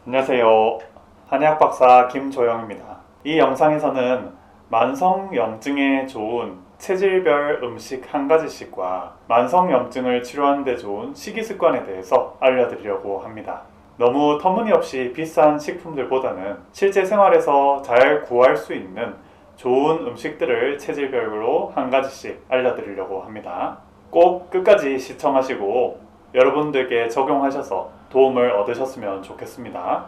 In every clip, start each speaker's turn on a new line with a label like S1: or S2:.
S1: 안녕하세요. 한의학박사 김조영입니다. 이 영상에서는 만성염증에 좋은 체질별 음식 한 가지씩과 만성염증을 치료하는 데 좋은 식이습관에 대해서 알려드리려고 합니다. 너무 터무니없이 비싼 식품들보다는 실제 생활에서 잘 구할 수 있는 좋은 음식들을 체질별로 한 가지씩 알려드리려고 합니다. 꼭 끝까지 시청하시고 여러분들께 적용하셔서 도움을 얻으셨으면 좋겠습니다.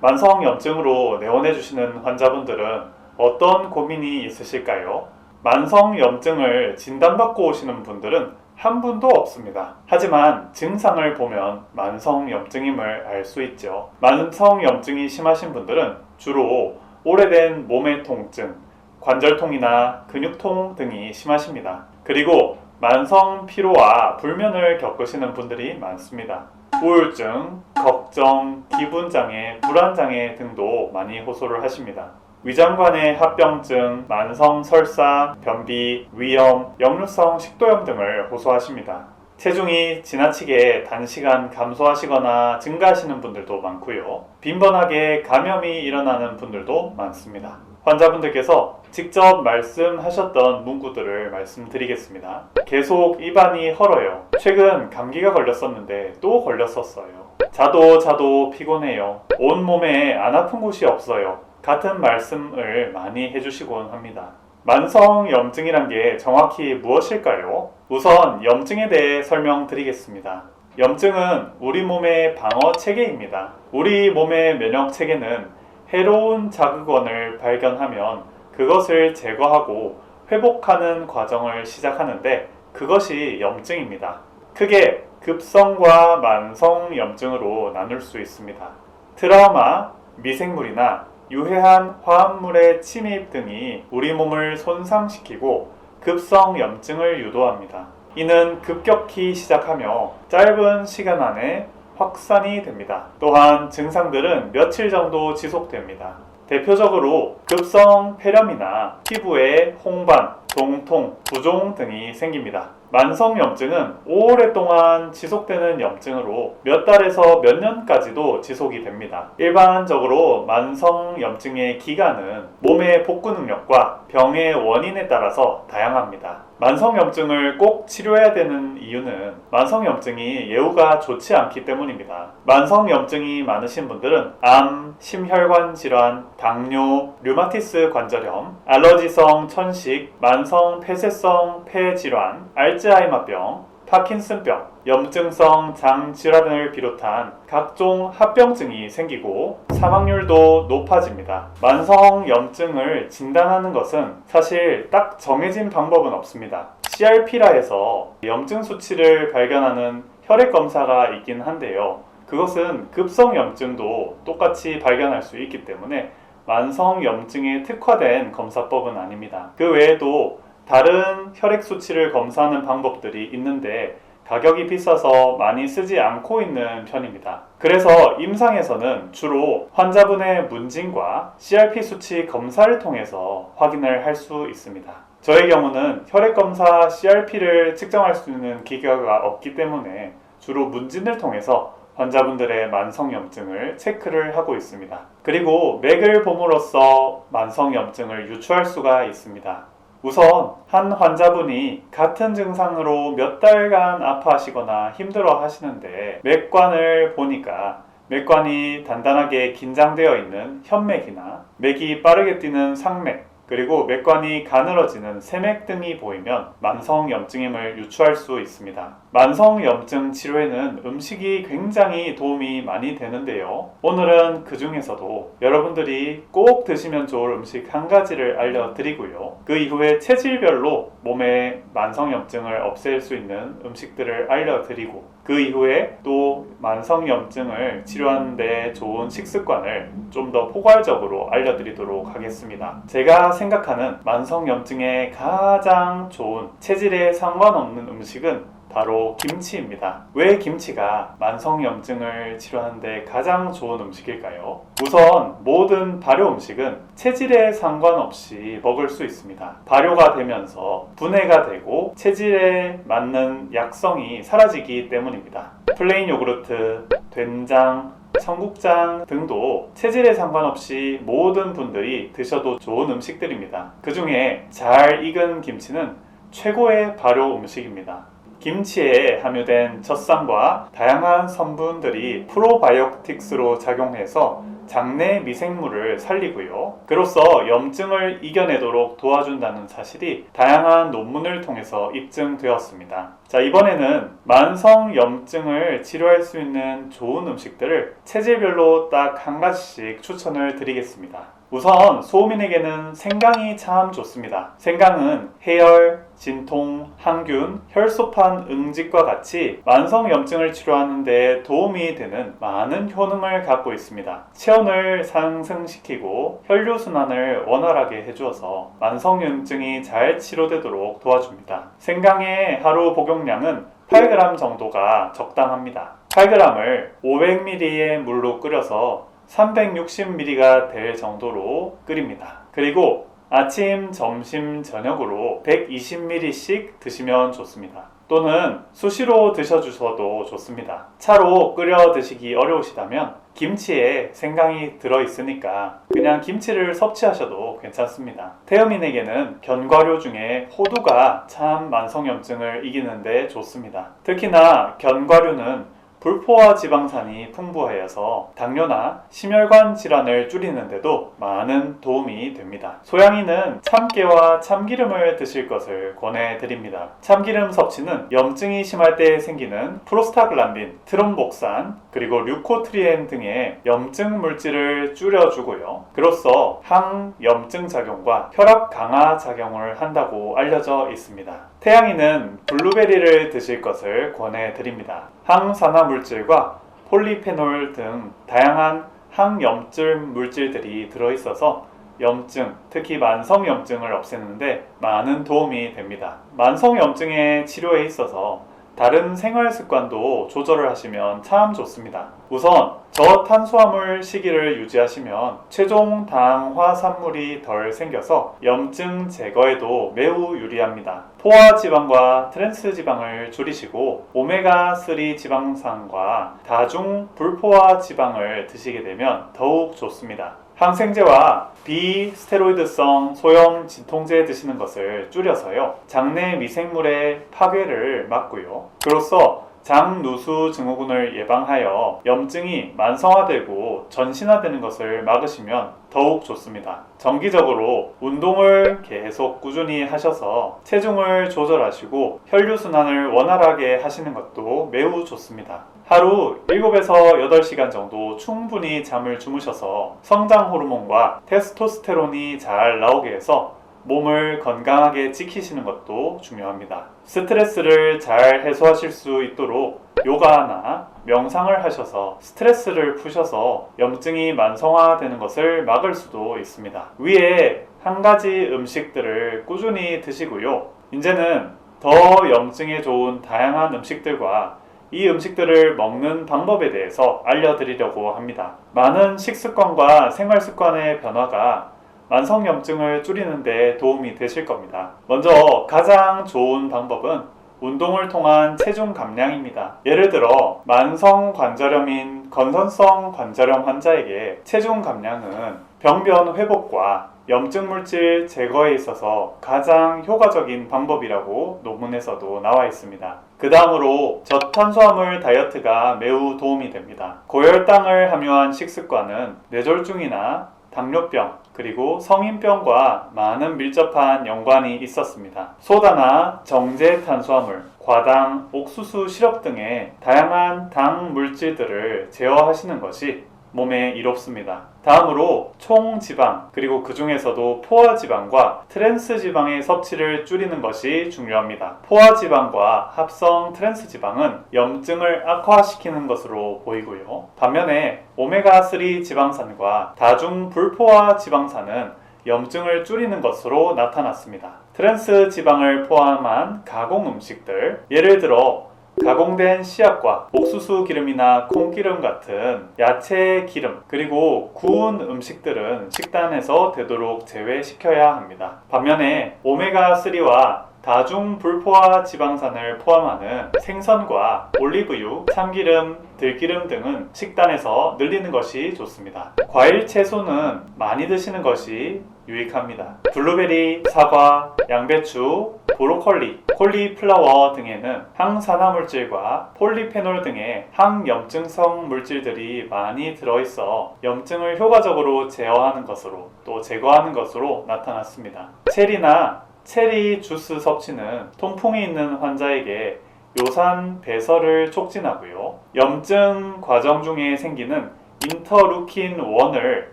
S1: 만성염증으로 내원해 주시는 환자분들은 어떤 고민이 있으실까요? 만성염증을 진단받고 오시는 분들은 한 분도 없습니다. 하지만 증상을 보면 만성염증임을 알 수 있죠. 만성염증이 심하신 분들은 주로 오래된 몸의 통증, 관절통이나 근육통 등이 심하십니다. 그리고 만성 피로와 불면을 겪으시는 분들이 많습니다. 우울증, 걱정, 기분장애, 불안장애 등도 많이 호소를 하십니다. 위장관의 합병증, 만성 설사, 변비, 위염, 역류성 식도염 등을 호소하십니다. 체중이 지나치게 단시간 감소하시거나 증가하시는 분들도 많고요. 빈번하게 감염이 일어나는 분들도 많습니다. 환자분들께서 직접 말씀하셨던 문구들을 말씀드리겠습니다. 계속 입안이 헐어요. 최근 감기가 걸렸었는데 또 걸렸었어요. 자도 피곤해요. 온몸에 안 아픈 곳이 없어요. 같은 말씀을 많이 해주시곤 합니다. 만성염증이란 게 정확히 무엇일까요? 우선 염증에 대해 설명드리겠습니다. 염증은 우리 몸의 방어 체계입니다. 우리 몸의 면역 체계는 해로운 자극원을 발견하면 그것을 제거하고 회복하는 과정을 시작하는데 그것이 염증입니다. 크게 급성과 만성염증으로 나눌 수 있습니다. 트라우마, 미생물이나 유해한 화합물의 침입 등이 우리 몸을 손상시키고 급성염증을 유도합니다. 이는 급격히 시작하며 짧은 시간 안에 확산이 됩니다. 또한 증상들은 며칠 정도 지속됩니다. 대표적으로 급성 폐렴이나 피부에 홍반, 동통, 부종 등이 생깁니다. 만성염증은 오랫동안 지속되는 염증으로 몇 달에서 몇 년까지도 지속이 됩니다. 일반적으로 만성염증의 기간은 몸의 복구 능력과 병의 원인에 따라서 다양합니다. 만성염증을 꼭 치료해야 되는 이유는 만성염증이 예후가 좋지 않기 때문입니다. 만성염증이 많으신 분들은 암, 심혈관 질환, 당뇨, 류마티스 관절염, 알러지성 천식, 만성 폐쇄성 폐질환, 알츠하이머병, 파킨슨병, 염증성 장질환을 비롯한 각종 합병증이 생기고 사망률도 높아집니다. 만성염증을 진단하는 것은 사실 딱 정해진 방법은 없습니다. CRP라 해서 염증 수치를 발견하는 혈액 검사가 있긴 한데요. 그것은 급성염증도 똑같이 발견할 수 있기 때문에 만성염증에 특화된 검사법은 아닙니다. 그 외에도 다른 혈액 수치를 검사하는 방법들이 있는데 가격이 비싸서 많이 쓰지 않고 있는 편입니다. 그래서 임상에서는 주로 환자분의 문진과 CRP 수치 검사를 통해서 확인을 할 수 있습니다. 저의 경우는 혈액검사 CRP를 측정할 수 있는 기계가 없기 때문에 주로 문진을 통해서 환자분들의 만성염증을 체크를 하고 있습니다. 그리고 맥을 봄으로써 만성염증을 유추할 수가 있습니다. 우선 한 환자분이 같은 증상으로 몇 달간 아파하시거나 힘들어 하시는데 맥관을 보니까 맥관이 단단하게 긴장되어 있는 현맥이나 맥이 빠르게 뛰는 상맥, 그리고 맥관이 가늘어지는 세맥 등이 보이면 만성염증임을 유추할 수 있습니다. 만성염증 치료에는 음식이 굉장히 도움이 많이 되는데요. 오늘은 그 중에서도 여러분들이 꼭 드시면 좋을 음식 한 가지를 알려드리고요. 그 이후에 체질별로 몸의 만성염증을 없앨 수 있는 음식들을 알려드리고 그 이후에 또 만성염증을 치료하는 데 좋은 식습관을 좀 더 포괄적으로 알려드리도록 하겠습니다. 제가 생각하는 만성염증에 가장 좋은 체질에 상관없는 음식은 바로 김치입니다. 왜 김치가 만성염증을 치료하는데 가장 좋은 음식일까요? 우선 모든 발효 음식은 체질에 상관없이 먹을 수 있습니다. 발효가 되면서 분해가 되고 체질에 맞는 약성이 사라지기 때문입니다. 플레인 요구르트, 된장, 청국장 등도 체질에 상관없이 모든 분들이 드셔도 좋은 음식들입니다. 그 중에 잘 익은 김치는 최고의 발효 음식입니다. 김치에 함유된 젖산과 다양한 성분들이 프로바이오틱스로 작용해서 장내 미생물을 살리고요. 그로써 염증을 이겨내도록 도와준다는 사실이 다양한 논문을 통해서 입증되었습니다. 자, 이번에는 만성 염증을 치료할 수 있는 좋은 음식들을 체질별로 딱 한 가지씩 추천을 드리겠습니다. 우선 소음인에게는 생강이 참 좋습니다. 생강은 해열, 진통, 항균, 혈소판 응집과 같이 만성 염증을 치료하는 데 도움이 되는 많은 효능을 갖고 있습니다. 체온을 상승시키고 혈류순환을 원활하게 해주어서 만성 염증이 잘 치료되도록 도와줍니다. 생강의 하루 복용량은 8g 정도가 적당합니다. 8g을 500ml의 물로 끓여서 360ml가 될 정도로 끓입니다. 그리고 아침, 점심, 저녁으로 120ml씩 드시면 좋습니다. 또는 수시로 드셔주셔도 좋습니다. 차로 끓여 드시기 어려우시다면 김치에 생강이 들어있으니까 그냥 김치를 섭취하셔도 괜찮습니다. 태음인에게는 견과류 중에 호두가 참 만성염증을 이기는데 좋습니다. 특히나 견과류는 불포화 지방산이 풍부하여서 당뇨나 심혈관 질환을 줄이는데도 많은 도움이 됩니다. 소양인은 참깨와 참기름을 드실 것을 권해드립니다. 참기름 섭취는 염증이 심할 때 생기는 프로스타글란딘, 트롬복산, 그리고 류코트리엔 등의 염증 물질을 줄여주고요. 그로써 항염증 작용과 혈압 강화 작용을 한다고 알려져 있습니다. 태양인은 블루베리를 드실 것을 권해드립니다. 항산화 물질과 폴리페놀 등 다양한 항염증 물질들이 들어있어서 염증, 특히 만성염증을 없애는데 많은 도움이 됩니다. 만성염증의 치료에 있어서 다른 생활 습관도 조절을 하시면 참 좋습니다. 우선 저탄수화물 식이를 유지하시면 최종 당화산물이 덜 생겨서 염증 제거에도 매우 유리합니다. 포화지방과 트랜스지방을 줄이시고 오메가3 지방산과 다중 불포화 지방을 드시게 되면 더욱 좋습니다. 항생제와 비스테로이드성 소염 진통제 드시는 것을 줄여서요. 장내 미생물의 파괴를 막고요. 그로써 장누수 증후군을 예방하여 염증이 만성화되고 전신화되는 것을 막으시면 더욱 좋습니다. 정기적으로 운동을 계속 꾸준히 하셔서 체중을 조절하시고 혈류순환을 원활하게 하시는 것도 매우 좋습니다. 하루 7에서 8시간 정도 충분히 잠을 주무셔서 성장 호르몬과 테스토스테론이 잘 나오게 해서 몸을 건강하게 지키시는 것도 중요합니다. 스트레스를 잘 해소하실 수 있도록 요가나 명상을 하셔서 스트레스를 푸셔서 염증이 만성화되는 것을 막을 수도 있습니다. 위에 한 가지 음식들을 꾸준히 드시고요. 이제는 더 염증에 좋은 다양한 음식들과 이 음식들을 먹는 방법에 대해서 알려드리려고 합니다. 많은 식습관과 생활습관의 변화가 만성염증을 줄이는 데 도움이 되실 겁니다. 먼저 가장 좋은 방법은 운동을 통한 체중 감량입니다. 예를 들어 만성관절염인 건선성 관절염 환자에게 체중 감량은 병변 회복과 염증 물질 제거에 있어서 가장 효과적인 방법이라고 논문에서도 나와 있습니다. 그 다음으로 저탄수화물 다이어트가 매우 도움이 됩니다. 고혈당을 함유한 식습관은 뇌졸중이나 당뇨병, 그리고 성인병과 많은 밀접한 연관이 있었습니다. 소다나 정제 탄수화물, 과당, 옥수수 시럽 등의 다양한 당 물질들을 제어하시는 것이 몸에 이롭습니다. 다음으로 총지방, 그리고 그 중에서도 포화지방과 트랜스지방의 섭취를 줄이는 것이 중요합니다. 포화지방과 합성 트랜스지방은 염증을 악화시키는 것으로 보이고요. 반면에 오메가3 지방산과 다중 불포화 지방산은 염증을 줄이는 것으로 나타났습니다. 트랜스지방을 포함한 가공 음식들, 예를 들어 가공된 씨앗과 옥수수 기름이나 콩기름 같은 야채 기름, 그리고 구운 음식들은 식단에서 되도록 제외시켜야 합니다. 반면에 오메가3와 다중불포화 지방산을 포함하는 생선과 올리브유, 참기름, 들기름 등은 식단에서 늘리는 것이 좋습니다. 과일, 채소는 많이 드시는 것이 유익합니다. 블루베리, 사과, 양배추, 브로콜리, 콜리플라워 등에는 항산화물질과 폴리페놀 등의 항염증성 물질들이 많이 들어있어 염증을 효과적으로 제어하는 것으로 또 제거하는 것으로 나타났습니다. 체리나 체리 주스 섭취는 통풍이 있는 환자에게 요산 배설을 촉진하고요. 염증 과정 중에 생기는 인터루킨 1을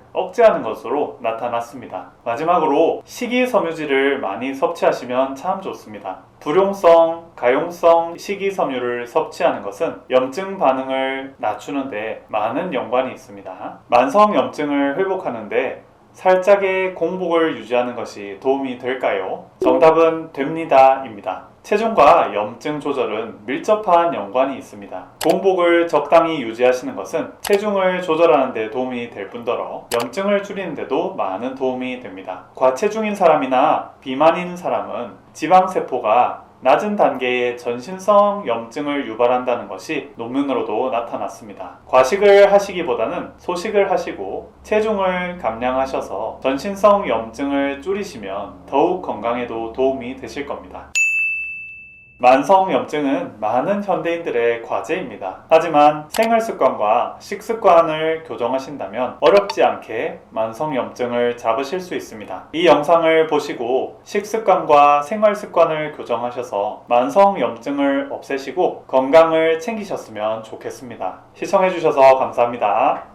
S1: 억제하는 것으로 나타났습니다. 마지막으로 식이섬유질을 많이 섭취하시면 참 좋습니다. 불용성, 가용성 식이섬유를 섭취하는 것은 염증 반응을 낮추는데 많은 연관이 있습니다. 만성 염증을 회복하는데 살짝의 공복을 유지하는 것이 도움이 될까요? 정답은 됩니다 입니다. 체중과 염증 조절은 밀접한 연관이 있습니다. 공복을 적당히 유지하시는 것은 체중을 조절하는 데 도움이 될 뿐더러 염증을 줄이는 데도 많은 도움이 됩니다. 과체중인 사람이나 비만인 사람은 지방세포가 낮은 단계의 전신성 염증을 유발한다는 것이 논문으로도 나타났습니다. 과식을 하시기보다는 소식을 하시고 체중을 감량하셔서 전신성 염증을 줄이시면 더욱 건강에도 도움이 되실 겁니다. 만성염증은 많은 현대인들의 과제입니다. 하지만 생활습관과 식습관을 교정하신다면 어렵지 않게 만성염증을 잡으실 수 있습니다. 이 영상을 보시고 식습관과 생활습관을 교정하셔서 만성염증을 없애시고 건강을 챙기셨으면 좋겠습니다. 시청해주셔서 감사합니다.